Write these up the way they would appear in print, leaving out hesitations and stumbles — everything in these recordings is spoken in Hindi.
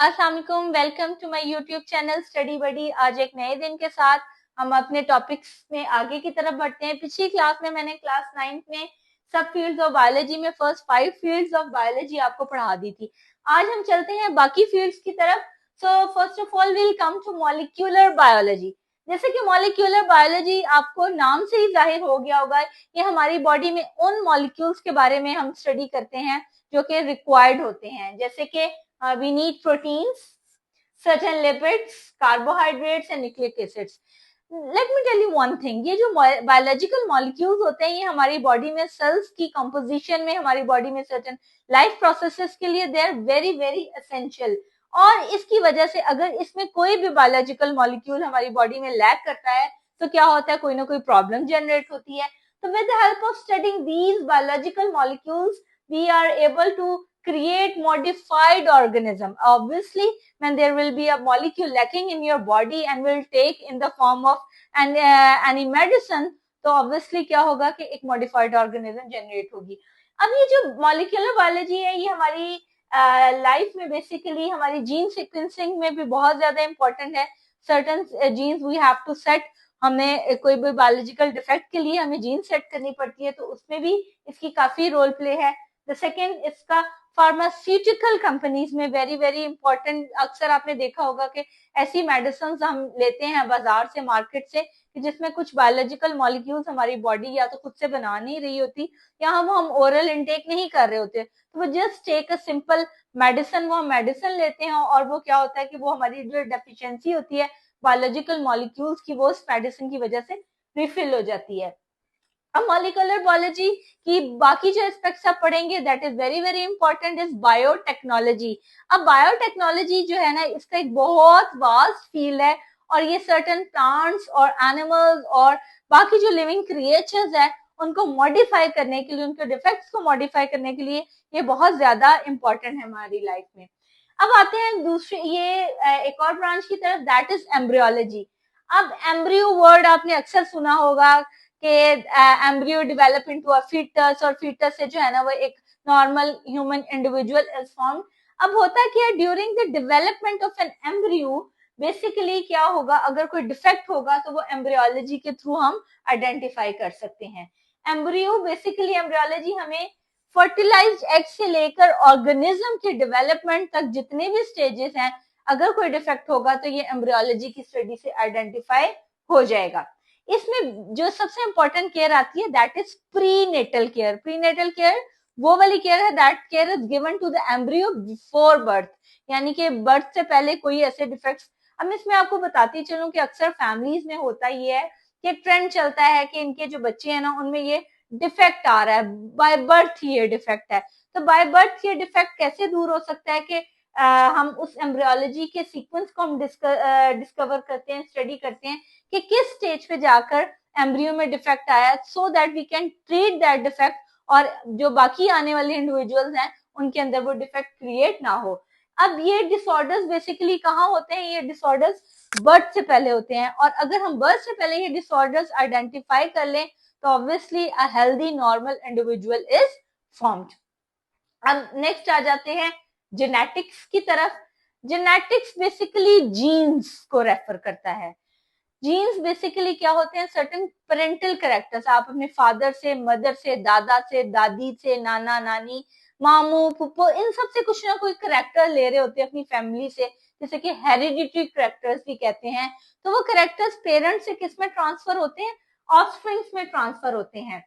अस्सलाम वालेकुम, welcome to my YouTube channel study buddy. आज एक नए दिन के साथ हम अपने टॉपिक्स में आगे की तरफ बढ़ते हैं। पिछली क्लास में मैंने क्लास 9th में सब फील्ड्स ऑफ बायोलॉजी में फर्स्ट 5 फील्ड्स ऑफ बायोलॉजी आपको पढ़ा दी थी। आज हम चलते हैं बाकी फील्ड्स की तरफ। So first of all will come to molecular biology. जैसे कि मॉलिक्यूलर बायोलॉजी आपको नाम से ही जाहिर हो गया होगा, ये हमारी बॉडी में उन मॉलिक्यूल्स के बारे में हम स्टडी करते हैं जो कि रिक्वायर्ड होते हैं। जैसे कि we need proteins, certain lipids, carbohydrates and nucleic acids. Let me tell you one thing, ये जो biological molecules होते हैं ये हमारी बॉडी में सेल्स की कंपोजिशन में, हमारी बॉडी में certain लाइफ प्रोसेसेस के लिए they are very very essential। और इसकी वजह से अगर इसमें कोई भी बायोलॉजिकल मॉलिक्यूल हमारी बॉडी में लैक करता है तो क्या होता है, कोई ना कोई प्रॉब्लम जनरेट होती है। तो with the help of studying these biological molecules we are able to create modified organism. Obviously, when there will be a molecule lacking in your body and will take in the form of any medicine, तो obviously क्या होगा कि एक modified organism generate होगी। अब ये जो molecular biology है ये हमारी लाइफ में बेसिकली हमारी जीन सीक्वेंसिंग में भी बहुत ज्यादा इंपॉर्टेंट है। Certain genes we have to set, हमें कोई भी बायोलॉजिकल डिफेक्ट के लिए हमें जीन सेट करनी पड़ती है, तो उसमें भी इसकी काफी रोल प्ले है। द सेकेंड, इसका फार्मास्यूटिकल कंपनीज में वेरी वेरी इंपॉर्टेंट। अक्सर आपने देखा होगा कि ऐसी मेडिसिन हम लेते हैं बाजार से, मार्केट से, कि जिसमें कुछ बायोलॉजिकल मॉलिक्यूल्स हमारी बॉडी या तो खुद से बना नहीं रही होती या हम ओरल इनटेक नहीं कर रहे होते, तो वो just take a simple medicine, वो हम मेडिसिन लेते हैं और वो क्या होता है कि वो हमारी जो डेफिशिएंसी होती है बायोलॉजिकल मॉलिक्यूल्स की वो उस मेडिसिन की वजह से रिफिल हो जाती है। अब मॉलिक्यूलर बायोलॉजी की बाकी जो एस्पेक्ट्स आप पढ़ेंगे that is very very important is biotechnology. अब बायोटेक्नोलॉजी जो है ना, इसका एक बहुत वास्ट फील्ड है और ये सर्टेन प्लांट्स और एनिमल्स और बाकी जो लिविंग क्रिएचर्स है उनको मॉडिफाई करने के लिए, उनके डिफेक्ट्स को मॉडिफाई करने के लिए ये बहुत ज्यादा इंपॉर्टेंट है हमारी लाइफ में। अब आते हैं दूसरे ये एक और ब्रांच की तरफ, दैट इज एम्ब्रियोलॉजी। अब एम्ब्रियो वर्ड आपने अक्सर सुना होगा कि embryo develop into a fetus, और फीटस से जो है ना वो एक normal human individual is formed. अब होता क्या है, during the development of an embryo basically क्या होगा, अगर कोई डिफेक्ट होगा तो वो एम्ब्रियोलॉजी के थ्रू हम आइडेंटिफाई कर सकते हैं। एम्ब्रियो बेसिकली एम्ब्रियोलॉजी हमें फर्टिलाइज्ड एग से लेकर ऑर्गेनिज्म के डेवलपमेंट तक जितने भी स्टेजेस हैं, अगर कोई डिफेक्ट होगा तो ये एम्ब्रियोलॉजी की स्टडी से आइडेंटिफाई हो जाएगा। इसमें जो सबसे इंपॉर्टेंट केयर आती है that is prenatal care. Prenatal care वो वाली केयर है that care is given to the embryo before birth, यानी कि बर्थ से पहले कोई ऐसे डिफेक्ट्स। अब इसमें आपको बताती चलूं कि अक्सर फैमिलीज में होता ये है कि ट्रेंड चलता है कि इनके जो बच्चे हैं ना उनमें ये डिफेक्ट आ रहा है, बाय बर्थ ये डिफेक्ट है। तो बाय बर्थ ये डिफेक्ट कैसे दूर हो सकता है कि हम उस एम्ब्रियोलॉजी के सीक्वेंस को हम डिस्कवर करते हैं, स्टडी करते हैं कि किस स्टेज पे जाकर एम्ब्रियो में डिफेक्ट आया, so that we can treat that defect और जो बाकी आने वाले इंडिविजुअल्स हैं उनके अंदर वो डिफेक्ट क्रिएट ना हो। अब ये डिसऑर्डर्स बेसिकली कहाँ होते हैं, ये डिसऑर्डर्स बर्थ से पहले होते हैं, और अगर हम बर्थ से पहले ये डिसऑर्डर्स आइडेंटिफाई कर लें तो obviously a healthy normal individual is formed. अब नेक्स्ट आ जाते हैं जेनेटिक्स की तरफ। जेनेटिक्स बेसिकली जीन्स को रेफर करता है। जीन्स बेसिकली क्या होते हैं, सर्टेन पेरेंटल कैरेक्टर्स। आप अपने फादर से, मदर से, दादा से, दादी से, नाना नानी, मामू फूफो, इन सब से कुछ ना कोई कैरेक्टर ले रहे होते हैं अपनी फैमिली से, जैसे कि हेरिडिटरी कैरेक्टर्स भी कहते हैं। तो वो कैरेक्टर्स पेरेंट्स से किस में ट्रांसफर होते हैं, ऑफस्प्रिंग्स में ट्रांसफर होते हैं।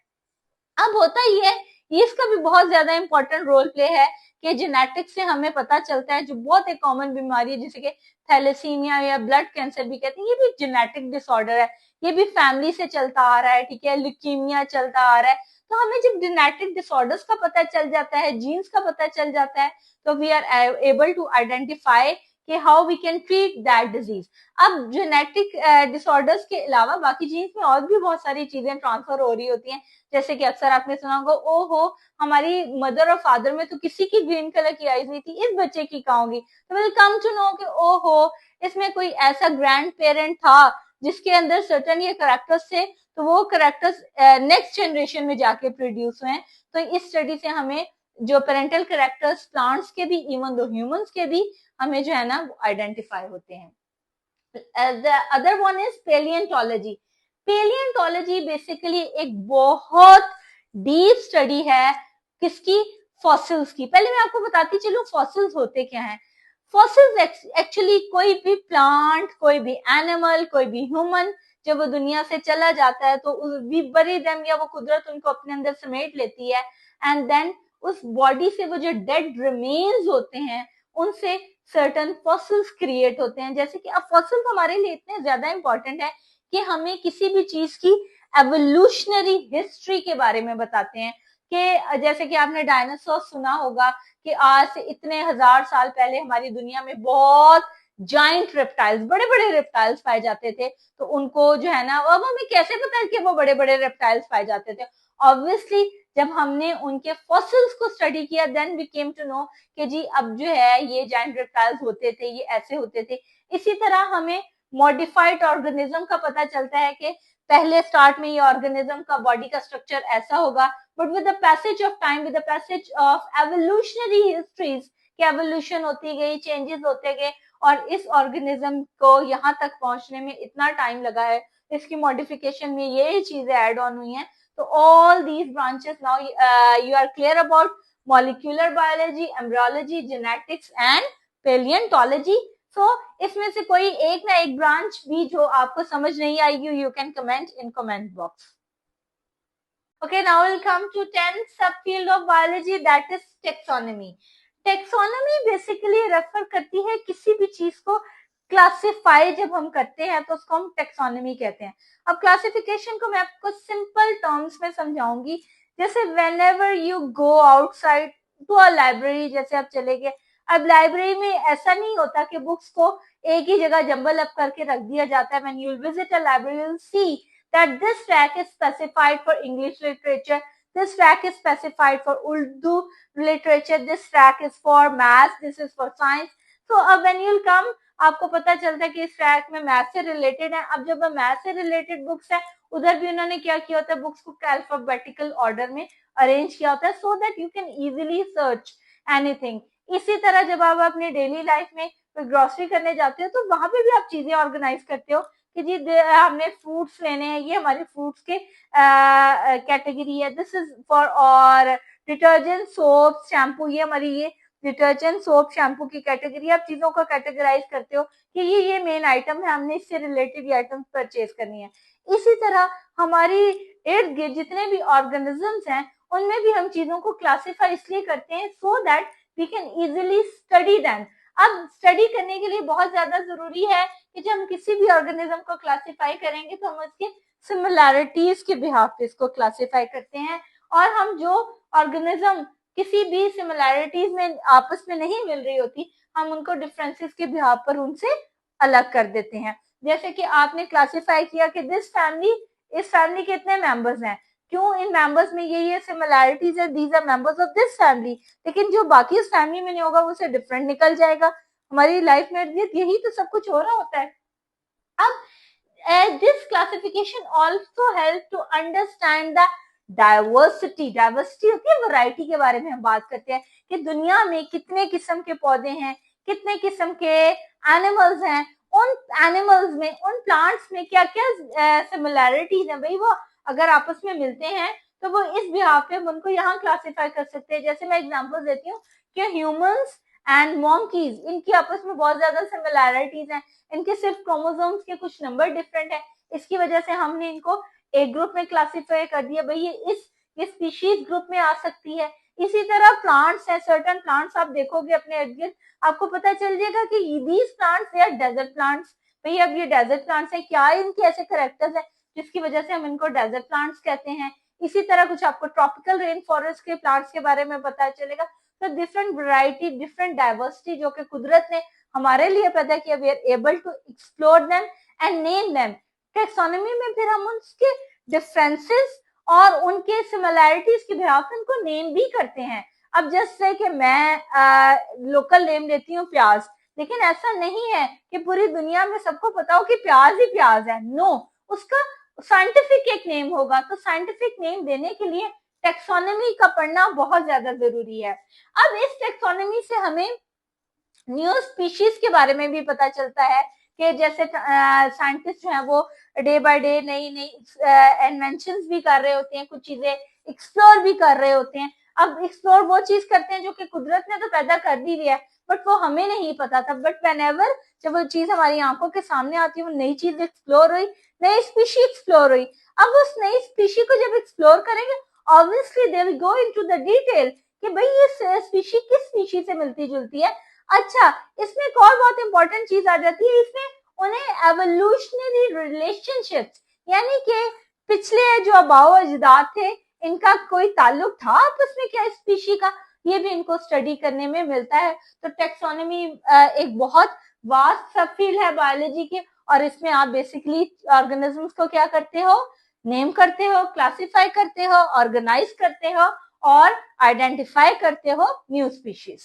अब होता ही है, इसका भी बहुत ज्यादा इंपॉर्टेंट रोल प्ले है कि जेनेटिक्स से हमें पता चलता है जो बहुत एक कॉमन बीमारी है जिसे कि थैलेसीमिया या ब्लड कैंसर भी कहते हैं, ये भी जेनेटिक डिसऑर्डर है, ये भी फैमिली से चलता आ रहा है, ठीक है, ल्यूकीमिया चलता आ रहा है। तो हमें जब जेनेटिक डिसऑर्डर्स का पता चल जाता है, जीन्स का पता चल जाता है, तो we are able to identify कि how we can treat that disease. अब जेनेटिक डिसऑर्डर्स के अलावा बाकी जीन्स में और भी बहुत सारी चीजें ट्रांसफर हो रही होती हैं, जैसे कि अक्सर आपने सुना होगा, ओ हो हमारी मदर और फादर में तो किसी की ग्रीन कलर की आईज नहीं थी, इस बच्चे की कहाँ होगी। तो विल कम टू नो कि ओ हो इसमें कोई ऐसा ग्रैंड पेरेंट था जिसके अंदर सर्टन ये कैरेक्टर्स थे, तो वो कैरेक्टर्स नेक्स्ट जनरेशन में जाके प्रोड्यूस हुए। तो इस स्टडी से हमें जो पेरेंटल कैरेक्टर्स प्लांट्स के भी, इवन दो ह्यूमंस के भी, हमें जो है ना आइडेंटिफाई होते हैं। The other one is paleontology. Paleontology basically एक बहुत डीप स्टडी है किसकी, फॉसिल्स की। पहले मैं आपको बताती चलूं फॉसिल्स होते क्या हैं। फॉसिल्स एक्चुअली कोई भी प्लांट, कोई भी एनिमल, कोई भी ह्यूमन जब वो दुनिया से चला जाता है तो वी बरी देम, या वो कुदरत उनको अपने अंदर समेट लेती है, एंड देन उस बॉडी से वो जो डेड रिमेन्स होते हैं उनसे सर्टन फॉसिल्स क्रिएट होते हैं। जैसे कि अब फॉसिल्स हमारे लिए इतने ज्यादा इंपॉर्टेंट है कि हमें किसी भी चीज की एवोल्यूशनरी हिस्ट्री के बारे में बताते हैं। कि जैसे कि आपने डायनासोर सुना होगा कि आज से इतने हजार साल पहले हमारी दुनिया में बहुत जाइंट रेप्टाइल्स, बड़े बड़े रेप्टाइल्स पाए जाते थे। तो उनको जो है ना, अब हमें कैसे पता है कि वो बड़े बड़े रेप्टाइल्स पाए जाते थे? ऑब्वियसली जब हमने उनके फॉसिल्स को स्टडी किया then we came to know कि जी अब जो है ये जाइंट रेप्टाइल्स होते थे, ये ऐसे होते थे। इसी तरह हमें मॉडिफाइड ऑर्गेनिज्म का पता चलता है कि पहले स्टार्ट में ये ऑर्गेनिज्म का बॉडी का स्ट्रक्चर ऐसा होगा, but with the passage of time, with the passage of evolutionary histories कि एवोल्यूशन होती गई, चेंजेस होते गए, और इस ऑर्गेनिज्म को यहाँ तक पहुंचने में इतना टाइम लगा है, इसकी मॉडिफिकेशन में ये चीजें ऐड ऑन हुई हैं। तो all these branches now you are clear about molecular biology, embryology, genetics and paleontology. So इसमें से कोई एक ना एक ब्रांच भी जो आपको समझ नहीं आएगी, you can comment in comment box. Okay, now we'll come to 10th subfield of biology, that is taxonomy. Taxonomy basically refer करती है किसी भी चीज को क्लासिफाई जब हम करते हैं तो उसको हम टेक्सोनॉमी कहते हैं। अब क्लासिफिकेशन को मैं आपको सिंपल टर्म्स में समझाऊंगी। जैसे whenever you go outside to a library, जैसे आप चले गए, अब लाइब्रेरी में ऐसा नहीं होता कि बुक्स को एक ही जगह जंबल अप करके रख दिया जाता है। When you will visit a library you will see that this track is specified for English literature, this track is specified for Urdu literature, this track is for maths, this is for science. So when you'll come, आपको पता चलता है कि इस ट्रैक में मैथ से रिलेटेड है। अब जब मैथ से रिलेटेड बुक्स है, उधर भी उन्होंने क्या किया होता है, बुक्स को अल्फाबेटिकल ऑर्डर में अरेंज किया होता है, so that you can easily search anything. इसी तरह जब आप अपनी डेली लाइफ में कोई ग्रोसरी करने जाते हो तो वहां पे भी आप चीजें ऑर्गेनाइज करते हो कि जी हमने फ्रूट्स लेने हैं, ये हमारे फ्रूट्स के कैटेगरी है, दिस इज फॉर, और डिटर्जेंट, सोप, शैम्पू, ये हमारी ये डिटर्जेंट, सोप, शैम्पू की कैटेगरी। आप चीजों को कैटेगराइज करते हो कि ये मेन आइटम है, हमने इससे रिलेटेड आइटम परचेज करनी है। इसी तरह हमारी इर्द गिर्द जितने भी ऑर्गेनिजम्स हैं उनमें भी हम चीजों को क्लासिफाई इसलिए करते हैं so that we can easily study them. अब स्टडी करने के लिए बहुत ज्यादा जरूरी है कि जब हम किसी भी ऑर्गेनिज्म को क्लासिफाई करेंगे तो हम उसके सिमिलैरिटीज के बिहाफ पे इसको क्लासिफाई करते हैं, और हम जो ऑर्गेनिज्म किसी भी सिमिलैरिटीज में आपस में नहीं मिल रही होती, हम उनको डिफरेंसेस के बिहाफ पर उनसे अलग कर देते हैं। जैसे कि आपने क्लासिफाई किया कि दिस फैमिली, इस फैमिली के इतने मेंबर्स हैं, क्यों इन मेंबर्स में ये सिमिलैरिटीज है, these are members of this family, लेकिन जो बाकी इस फैमिली में नहीं होगा वो से डिफरेंट निकल जाएगा। हमारी लाइफ में यही तो सब कुछ हो रहा होता है। अब this classification also help to understand the diversity. Diversity होती है वैरायटी के बारे में हम बात करते हैं कि दुनिया में कितने किस्म के पौधे हैं, कितने किस्म के एनिमल्स हैं, उन एनिमल्स में, उन प्लांट्स में क्या क्या सिमिलैरिटीज है, भाई वो अगर आपस में मिलते हैं तो वो इस बिहाफ पे हम उनको यहाँ क्लासिफाई कर सकते हैं। जैसे मैं एग्जांपल देती हूँ कि ह्यूमंस एंड मॉन्कीज, इनकी आपस में बहुत ज्यादा सिमिलैरिटीज हैं, इनके सिर्फ क्रोमोसोम्स के कुछ नंबर डिफरेंट है, इसकी वजह से हमने इनको एक ग्रुप में क्लासिफाई कर दिया, भाई ये इस स्पीशीज ग्रुप में आ सकती है। इसी तरह प्लांट्स है, सर्टेन प्लांट्स आप देखोगे अपने इर्द गिर्द, आपको पता चल जाएगा कि these plants they are desert plants. भाई अब ये डेजर्ट प्लांट्स है, क्या इनके ऐसे कैरेक्टर्स है जिसकी वजह से हम इनको डेजर्ट प्लांट्स कहते हैं। इसी तरह कुछ आपको ट्रॉपिकल रेन फॉरेस्ट के प्लांट्स के बारे में पता चलेगा। तो डिफरेंट वैरायटी, डिफरेंट डाइवर्सिटी जो कि कुदरत ने हमारे लिए पैदा किया, we are able to explore them and name them. Taxonomy में फिर हम उसके डिफरेंसेस और उनके सिमिलैरिटीज के बिहाफ पे उनको नेम भी करते हैं। अब जस्ट से कि मैं लोकल नेम लेती हूँ प्याज, लेकिन ऐसा नहीं है कि पूरी दुनिया में सबको पता हो कि प्याज ही प्याज है, नो, उसका साइंटिफिक एक नेम होगा। तो साइंटिफिक नेम देने के लिए टेक्सोनॉमी का पढ़ना बहुत ज्यादा जरूरी है। अब इस टेक्सोनॉमी से हमें न्यू स्पीशीज के बारे में भी पता चलता है कि जैसे साइंटिस्ट जो है वो डे बाय डे नई नई इन्वेंशंस भी कर रहे होते हैं, कुछ चीजें एक्सप्लोर भी कर रहे होते हैं। अब एक्सप्लोर वो चीज करते हैं जो कि कुदरत ने तो पैदा कर दी है, बट वो हमें नहीं पता था। बट व्हेनेवर जब वो चीज हमारी आंखों के सामने आती है, वो नई चीज एक्सप्लोर हुई, नई स्पीशी एक्सप्लोर हुई। अब उस नई स्पीशी को जब एक्सप्लोर करेंगे, obviously they will go into the detail कि भाई ये स्पीशी किस स्पीशी से मिलती जुलती है। अच्छा, इसमें एक और बहुत इंपॉर्टेंट चीज आ जाती है, इसमें उन्हें एवोल्यूशनरी रिलेशनशिप्स, यानी कि पिछले जो आबाओ अजदाद थे इनका कोई ताल्लुक था आपस में क्या स्पीशी का, ये भी इनको स्टडी करने में मिलता है। तो टेक्सोनॉमी एक बहुत वास्ट सब फील्ड है बायोलॉजी की, और इसमें आप बेसिकली ऑर्गेनिजम्स को क्या करते हो, नेम करते हो, क्लासिफाई करते हो, ऑर्गेनाइज करते हो और आइडेंटिफाई करते हो न्यू स्पीशीज।